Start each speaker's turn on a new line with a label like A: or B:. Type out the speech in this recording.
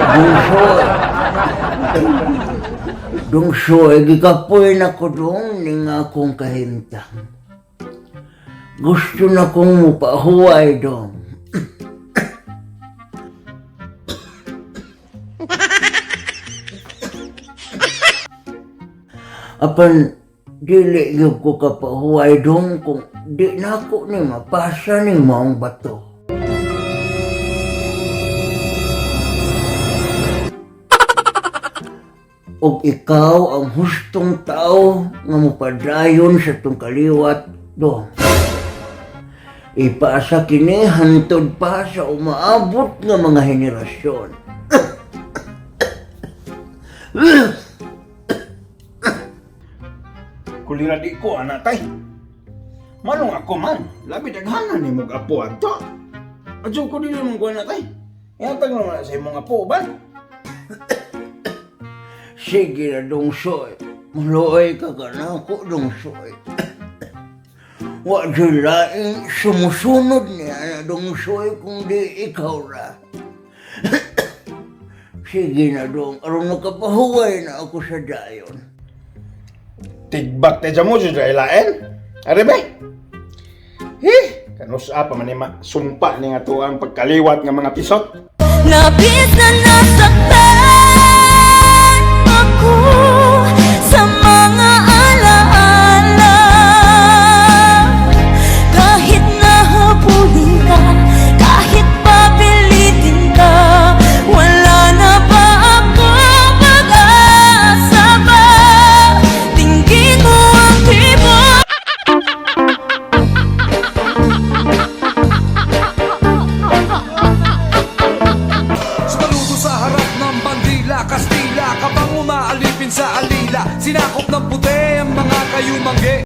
A: Dungsoy. Dungsoy, gikapoy na ko dong ning akong kahimtang. Gusto na kong mupahuway dong. Apan, dili yung ko kapahuway dong kung di na ako ni mapasa ni maong bato. Og ikaw ang hustong tao nga mupadayon sa tong kaliwat dong. Ipasa kini hantod pa sa umaabot nga mga henerasyon.
B: Kulira di ko, anak tay. Manong ako man, labi daghanan ni mong apo ato. Adyo ko din mong ko, anak tay. Ihatag naman sa imong apo, ba?
A: Sige na Dungsoy, maluoy ka ka na ako Dungsoy. Wa dyan laing sumusunod niya na Dungsoy kung di ikaw ra. Sige na Dong, aron nakapahuway na ako sa dayon.
B: Tigbak tayo mo sa ilain. Are ba? Kanus apa man ima sumpa ni nga to ang pagkaliwat nga mga pisot.
C: Labis na nasaktan ako sa mga alaala. Kahit nahabulin ka, kahit papilitin ka, wala na ba ako pag-asa ba? Tingin mo ang tibok.
D: Saludo sa harap ng bandila, Kastila, kapang umaalipin sa alila, sinakop ng puti ang mga kayumangge.